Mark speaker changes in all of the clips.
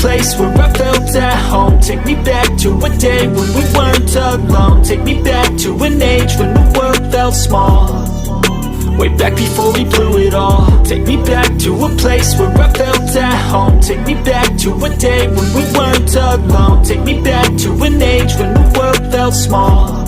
Speaker 1: place where I felt at home. Take me back to a day when we weren't alone. Take me back to an age when the world felt small, way back before we blew it all. Take me back to a place where I felt at home. Take me back to a day when we weren't alone. Take me back to an age when the world felt small,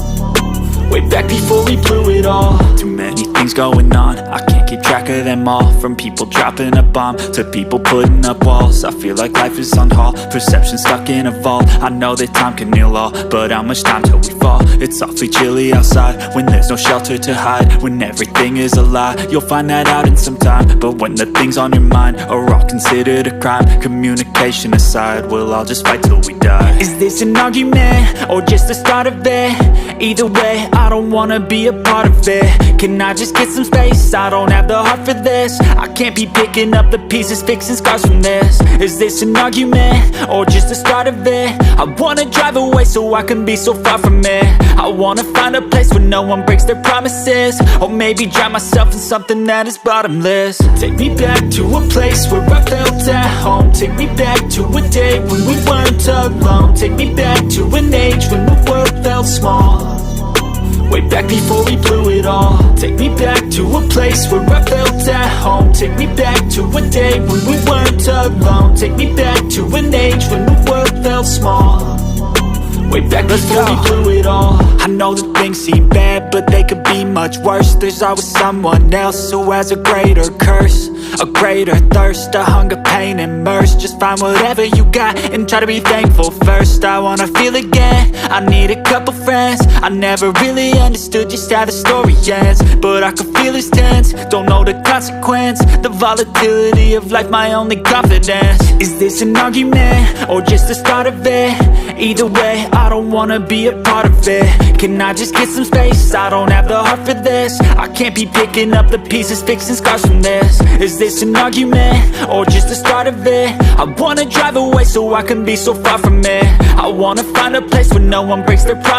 Speaker 1: way back before we blew it all. Too many things going on, I can't keep track of them all. From people dropping a bomb to people putting up walls. I feel like life is on hold, perception stuck in a vault. I know that time can heal all, but how much time till we fall? It's awfully chilly outside when there's no shelter to hide. When everything is a lie, you'll find that out in some time. But when the things on your mind are all considered a crime, communication aside, we'll all just fight till we die. Is this an argument or just the start of it? Either way, I don't wanna be a part of it. Can I just get some space? I don't have the heart for this. I can't be picking up the pieces, fixing scars from this. Is this an argument or just the start of it? I wanna drive away so I can be so far from it. I wanna find a place where no one breaks their promises, or maybe drown myself in something that is bottomless. Take me back to a place where I felt at home. Take me back to a day when we weren't alone. Take me back to an age when the world felt small, way back before we blew it all. Take me back to a place where I felt at home. Take me back to a day when we weren't alone. Take me back to an age when the world felt small, way back before we blew it all. I know that things seem bad, but they could be much worse. There's always someone else who has a greater curse, a greater thirst, a hunger, pain, and mercy. Just find whatever you got and try to be thankful first. I wanna feel again, I need a couple friends. I never really understood just how the story ends, but I can feel it's tense, don't know the consequence. The volatility of life, my only confidence. Is this an argument or just the start of it? Either way, I don't wanna be a part of it. Can I just get some space? I don't have the heart for this. I can't be picking up the pieces, fixing scars from this. Is this an argument or just the start of it? I wanna drive away so I can be so far from it. I wanna find a place where no one breaks their promises.